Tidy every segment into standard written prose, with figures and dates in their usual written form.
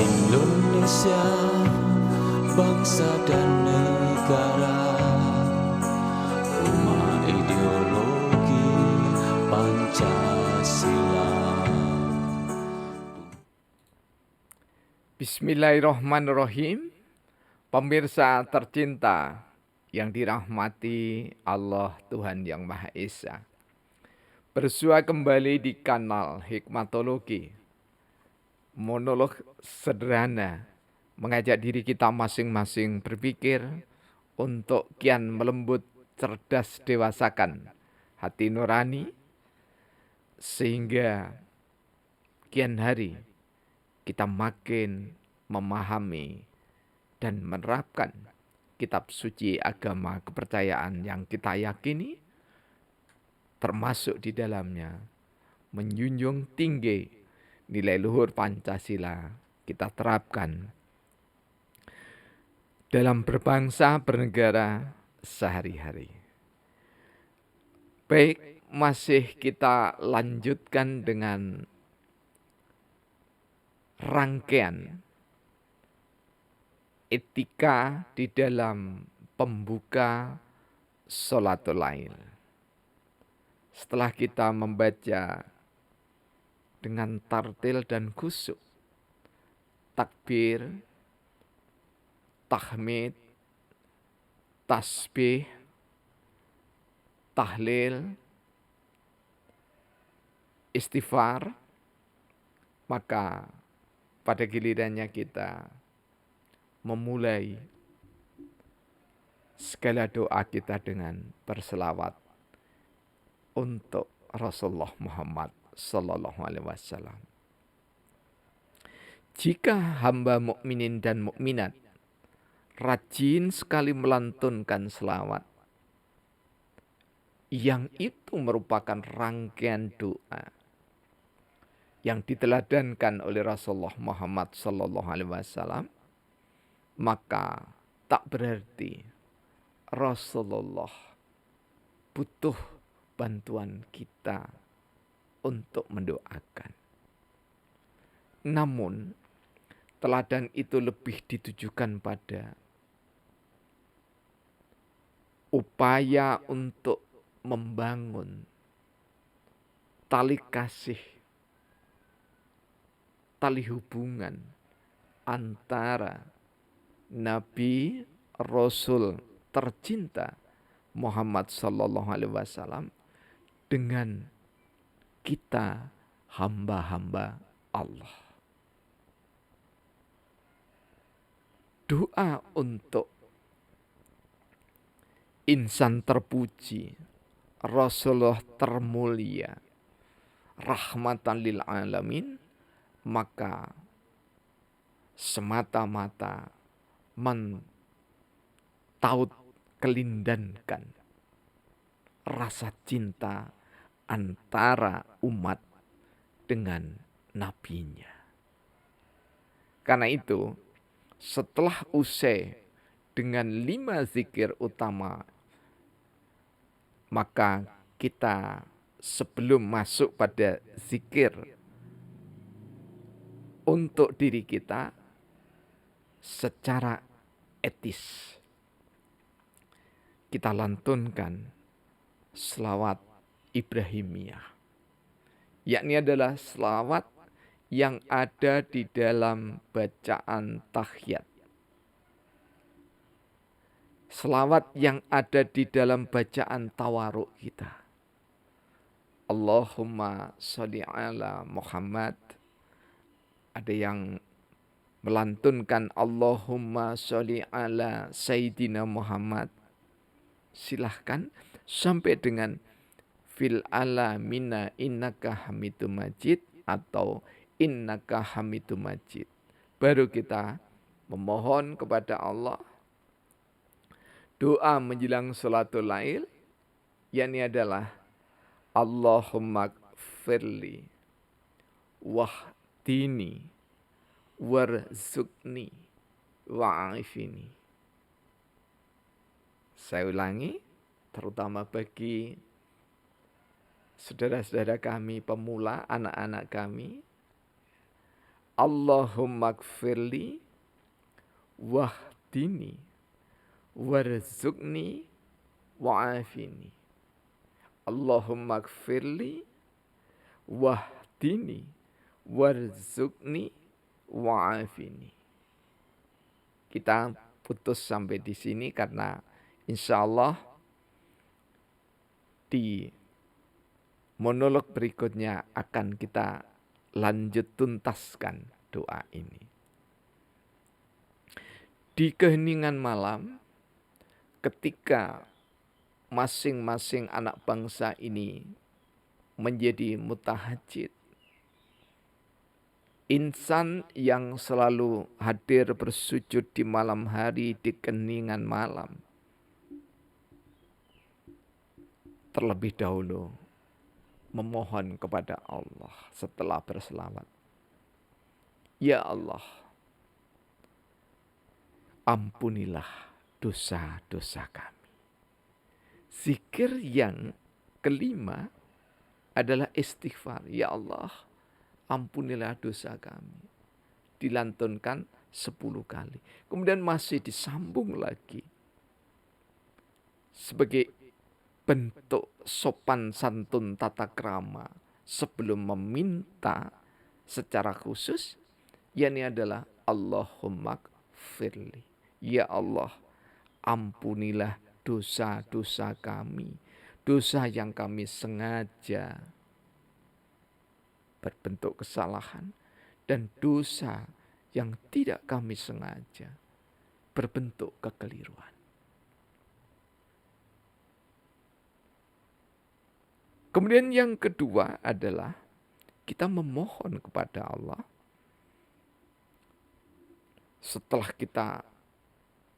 Indonesia, bangsa dan negara, rumah ideologi Pancasila. Bismillahirrahmanirrahim. Pemirsa tercinta yang dirahmati Allah Tuhan Yang Maha Esa. Bersua kembali di kanal Hikmatologi. Monolog sederhana mengajak diri kita masing-masing berpikir untuk kian melembut, cerdas, dewasakan hati nurani, sehingga kian hari kita makin memahami dan menerapkan kitab suci agama kepercayaan yang kita yakini, termasuk di dalamnya menjunjung tinggi nilai luhur Pancasila kita terapkan dalam berbangsa bernegara sehari-hari. Baik, masih kita lanjutkan dengan rangkaian etika di dalam pembuka sholatul lail. Setelah kita membaca dengan tartil dan khusyuk, takbir, tahmid, tasbih, tahlil, istighfar, maka pada gilirannya kita memulai segala doa kita dengan berselawat untuk Rasulullah Muhammad Sallallahu Alaihi Wasallam. Jika hamba mukminin dan mukminat rajin sekali melantunkan selawat, yang itu merupakan rangkaian doa yang diteladankan oleh Rasulullah Muhammad Sallallahu Alaihi Wasallam, maka tak berarti Rasulullah butuh bantuan kita untuk mendoakan. Namun, teladan itu lebih ditujukan pada upaya untuk membangun tali kasih, tali hubungan antara Nabi Rasul tercinta Muhammad Sallallahu Alaihi Wasallam dengan kita hamba-hamba Allah. Doa untuk insan terpuji, Rasulullah termulia, rahmatan lil alamin, maka semata-mata mentaut kelindankan rasa cinta antara umat dengan nabinya. Karena itu, setelah usai dengan 5 zikir utama, maka kita sebelum masuk pada zikir untuk diri kita secara etis, kita lantunkan selawat Ibrahimiyah, yakni adalah selawat yang ada di dalam bacaan tahiyat, selawat yang ada di dalam bacaan tawaruk kita. Allahumma sholli ala Muhammad. Ada yang melantunkan Allahumma sholli ala Sayyidina Muhammad. Silahkan sampai dengan fil alamina innaka hamidum majid atau innaka hamidum majid. Baru kita memohon kepada Allah doa menjelang sholatul lail, yakni adalah Allahumma gfirli wahdini warzuqni wa'afini. Saya ulangi, terutama bagi saudara-saudara kami pemula, anak-anak kami, Allahumma gfirli wahdini warzuqni wa'afini. Allahumma gfirli wahdini warzuqni wa'afini. Kita putus sampai di sini karena insya Allah di monolog berikutnya akan kita lanjut tuntaskan doa ini. Di keheningan malam, ketika masing-masing anak bangsa ini menjadi mutahajjid, insan yang selalu hadir bersujud di malam hari di keheningan malam, terlebih dahulu memohon kepada Allah setelah berselawat. Ya Allah, ampunilah dosa-dosa kami. Zikir yang kelima adalah istighfar. Ya Allah, ampunilah dosa kami. Dilantunkan 10 kali. Kemudian masih disambung lagi. Sebagai bentuk sopan santun tata krama sebelum meminta secara khusus, yakni adalah Allahumma gfirli. Ya Allah, ampunilah dosa-dosa kami. Dosa yang kami sengaja berbentuk kesalahan, dan dosa yang tidak kami sengaja berbentuk kekeliruan. Kemudian yang kedua adalah kita memohon kepada Allah. Setelah kita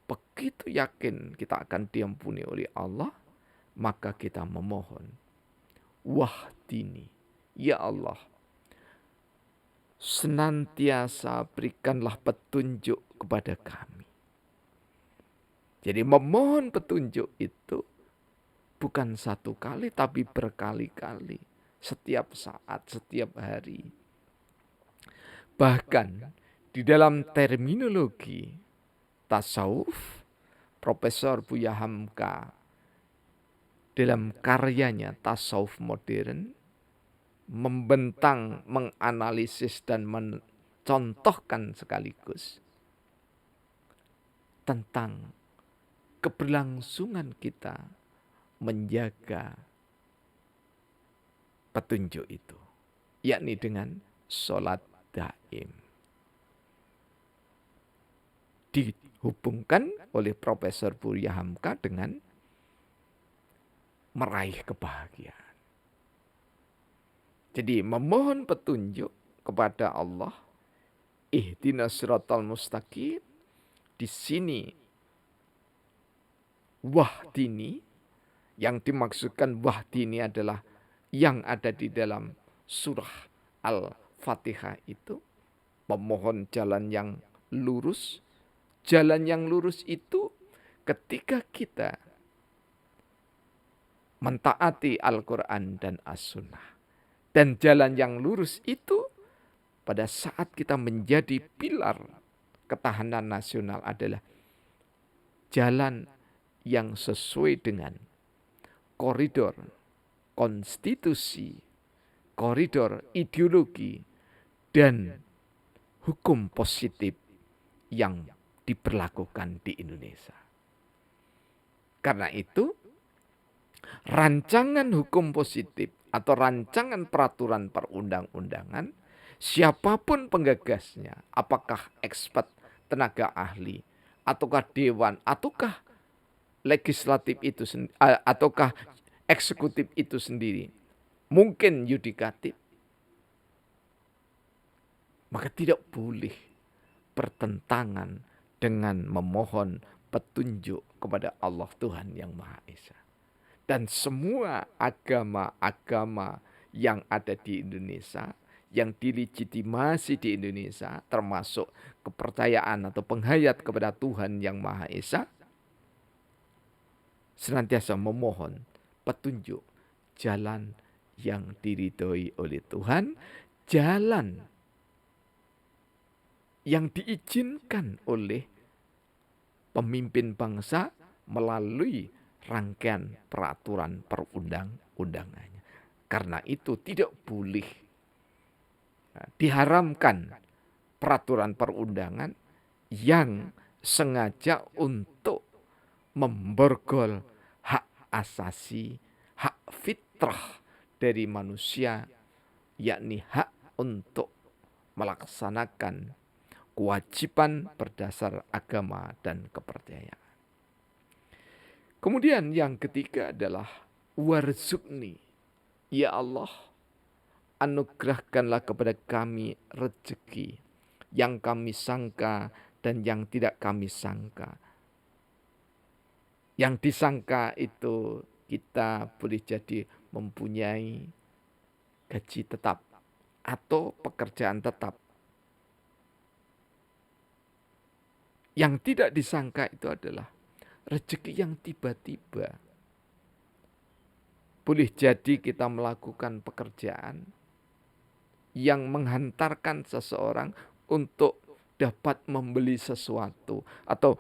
begitu yakin kita akan diampuni oleh Allah, maka kita memohon, wahdini, ya Allah, senantiasa berikanlah petunjuk kepada kami. Jadi memohon petunjuk itu bukan satu kali tapi berkali-kali, setiap saat, setiap hari. Bahkan di dalam terminologi tasawuf, Profesor Buya Hamka dalam karyanya Tasawuf Modern membentang, menganalisis dan mencontohkan sekaligus tentang keberlangsungan kita menjaga petunjuk itu, yakni dengan sholat daim. Dihubungkan oleh Profesor Buya Hamka dengan meraih kebahagiaan. Jadi memohon petunjuk kepada Allah, ihdinas siratal mustaqim, di sini wahdini, yang dimaksudkan wahdini adalah yang ada di dalam surah Al-Fatihah itu, memohon jalan yang lurus. Jalan yang lurus itu ketika kita mentaati Al-Quran dan As-Sunnah. Dan jalan yang lurus itu pada saat kita menjadi pilar ketahanan nasional adalah jalan yang sesuai dengan koridor konstitusi, koridor ideologi, dan hukum positif yang diberlakukan di Indonesia. Karena itu, rancangan hukum positif atau rancangan peraturan perundang-undangan, siapapun penggagasnya, apakah expert, tenaga ahli, ataukah dewan, ataukah legislatif itu ataukah eksekutif itu sendiri, mungkin yudikatif, maka tidak boleh bertentangan dengan memohon petunjuk kepada Allah Tuhan Yang Maha Esa. Dan semua agama-agama yang ada di Indonesia, yang dilegitimasi di Indonesia, termasuk kepercayaan atau penghayat kepada Tuhan Yang Maha Esa, senantiasa memohon petunjuk jalan yang diridhoi oleh Tuhan, jalan yang diizinkan oleh pemimpin bangsa melalui rangkaian peraturan perundang-undangannya. Karena itu tidak boleh diharamkan peraturan perundangan yang sengaja untuk memborgol hak asasi, hak fitrah dari manusia, yakni hak untuk melaksanakan kewajiban berdasar agama dan kepercayaan. Kemudian yang ketiga adalah warzuqni. Ya Allah, anugerahkanlah kepada kami rezeki yang kami sangka dan yang tidak kami sangka. Yang disangka itu kita boleh jadi mempunyai gaji tetap atau pekerjaan tetap. Yang tidak disangka itu adalah rezeki yang tiba-tiba. Boleh jadi kita melakukan pekerjaan yang menghantarkan seseorang untuk dapat membeli sesuatu atau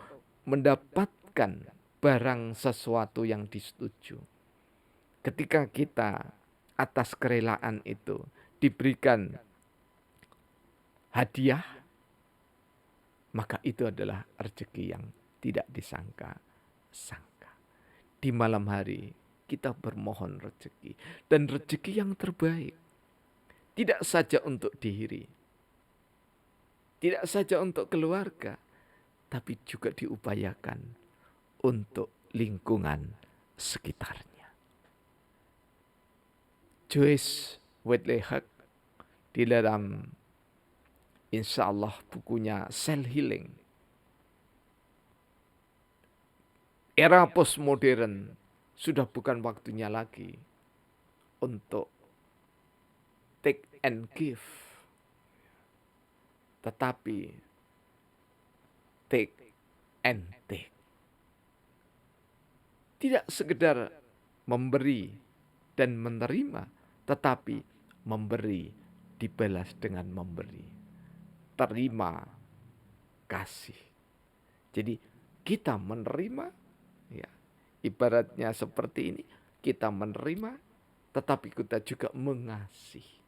mendapatkan barang sesuatu yang disetujui. Ketika kita atas kerelaan itu diberikan hadiah, maka itu adalah rezeki yang tidak disangka-sangka. Di malam hari kita bermohon rezeki, dan rezeki yang terbaik. Tidak saja untuk diri, tidak saja untuk keluarga, tapi juga diupayakan untuk lingkungan sekitarnya. Joyce Wedley Hugh di dalam insya Allah bukunya Self Healing, era postmodern sudah bukan waktunya lagi untuk take and give, tetapi take and take. Tidak sekedar memberi dan menerima, tetapi memberi dibalas dengan memberi. Terima kasih. Jadi kita menerima, ya, ibaratnya seperti ini, kita menerima, tetapi kita juga mengasihi.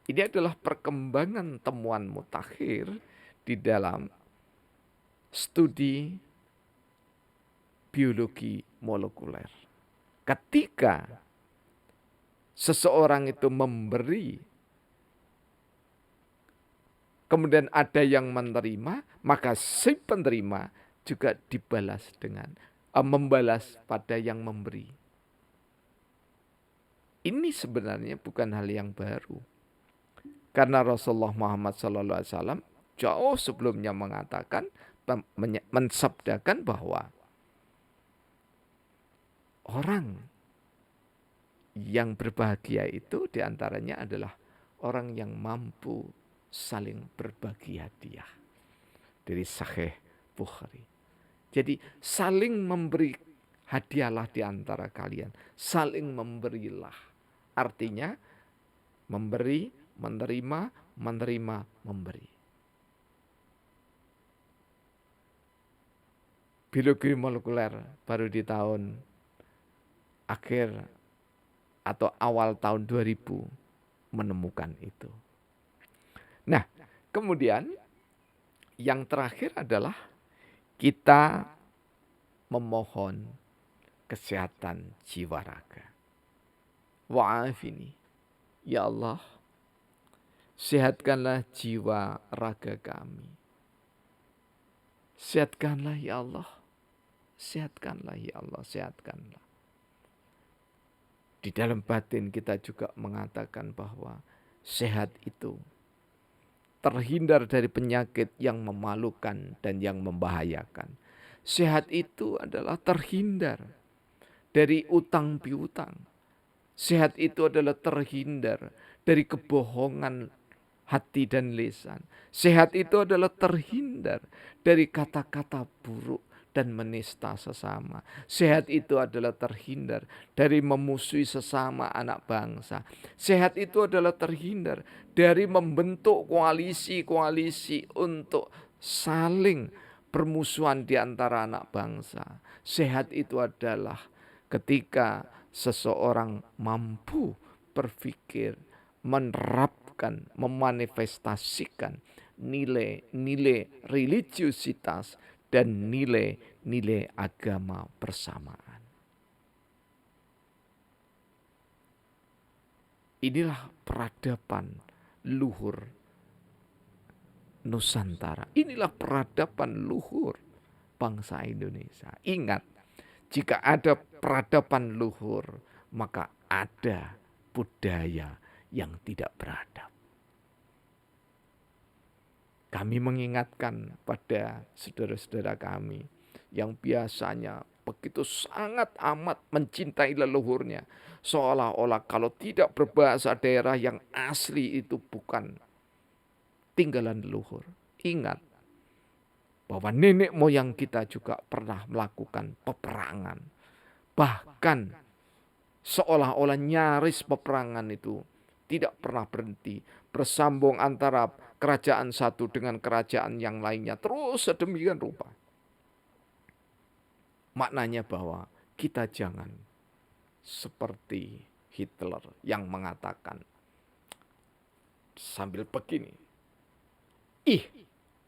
Ini adalah perkembangan temuan mutakhir di dalam studi biologi molekuler. Ketika seseorang itu memberi, kemudian ada yang menerima, maka si penerima juga dibalas dengan membalas pada yang memberi. Ini sebenarnya bukan hal yang baru. Karena Rasulullah Muhammad SAW jauh sebelumnya mengatakan, mensabdakan bahwa orang yang berbahagia itu diantaranya adalah orang yang mampu saling berbagi hadiah. Dari Sahih Bukhari. Jadi saling memberi hadiahlah di antara kalian. Saling memberilah. Artinya memberi, menerima, menerima, memberi. Biologi molekuler baru di tahun akhir atau awal tahun 2000 menemukan itu. Nah, kemudian yang terakhir adalah kita memohon kesehatan jiwa raga. Wa'afini, ya Allah, sehatkanlah jiwa raga kami. Sehatkanlah ya Allah. Sehatkanlah ya Allah, sehatkanlah. Di dalam batin kita juga mengatakan bahwa sehat itu terhindar dari penyakit yang memalukan dan yang membahayakan. Sehat itu adalah terhindar dari utang piutang. Sehat itu adalah terhindar dari kebohongan hati dan lisan. Sehat itu adalah terhindar dari kata-kata buruk dan menista sesama. Sehat itu adalah terhindar dari memusuhi sesama anak bangsa. Sehat itu adalah terhindar dari membentuk koalisi-koalisi untuk saling permusuhan di antara anak bangsa. Sehat itu adalah ketika seseorang mampu berpikir, menerapkan, memanifestasikan nilai-nilai religiusitas dan nilai-nilai agama bersamaan. Inilah peradaban luhur Nusantara. Inilah peradaban luhur bangsa Indonesia. Ingat, jika ada peradaban luhur, maka ada budaya yang tidak beradab. Kami mengingatkan pada saudara-saudara kami yang biasanya begitu sangat amat mencintai leluhurnya. Seolah-olah kalau tidak berbahasa daerah yang asli itu bukan tinggalan leluhur. Ingat bahwa nenek moyang kita juga pernah melakukan peperangan. Bahkan seolah-olah nyaris peperangan itu tidak pernah berhenti. Bersambung antara kerajaan satu dengan kerajaan yang lainnya. Terus sedemikian rupa. Maknanya bahwa kita jangan seperti Hitler yang mengatakan sambil begini.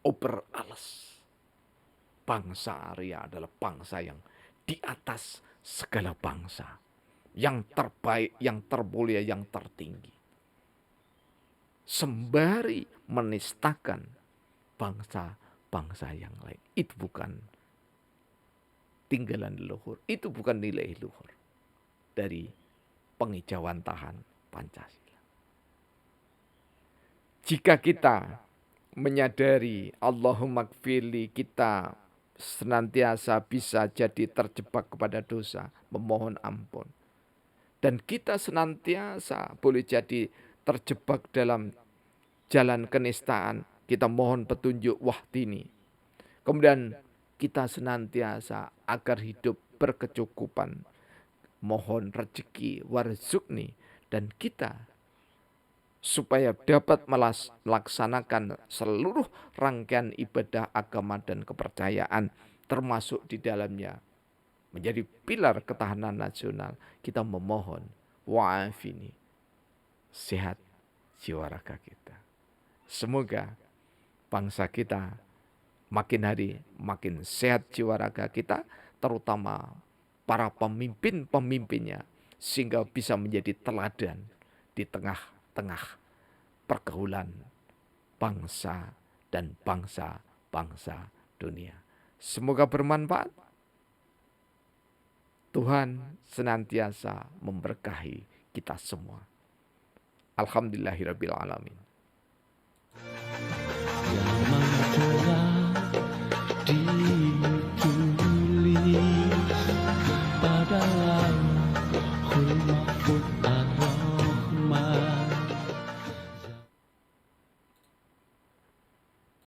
Ober alles. Bangsa Arya adalah bangsa yang di atas segala bangsa. Yang terbaik, yang termulia, yang tertinggi. Sembari menistakan bangsa-bangsa yang lain. Itu bukan tinggalan leluhur. Itu bukan nilai luhur dari pengejauhan tahan Pancasila. Jika kita menyadari Allahumma gfirli, kita senantiasa bisa jadi terjebak kepada dosa, memohon ampun. Dan kita senantiasa boleh jadi terjebak dalam jalan kenistaan, kita mohon petunjuk wahdini. Kemudian kita senantiasa agar hidup berkecukupan, mohon rezeki warzukni, dan kita supaya dapat melaksanakan seluruh rangkaian ibadah agama dan kepercayaan, termasuk di dalamnya menjadi pilar ketahanan nasional. Kita memohon wa'afini, sehat jiwa raga kita. Semoga bangsa kita makin hari makin sehat jiwa raga kita, terutama para pemimpin-pemimpinnya, sehingga bisa menjadi teladan di tengah-tengah pergaulan bangsa dan bangsa-bangsa dunia. Semoga bermanfaat. Tuhan senantiasa memberkahi kita semua. Alhamdulillahirabbil alamin.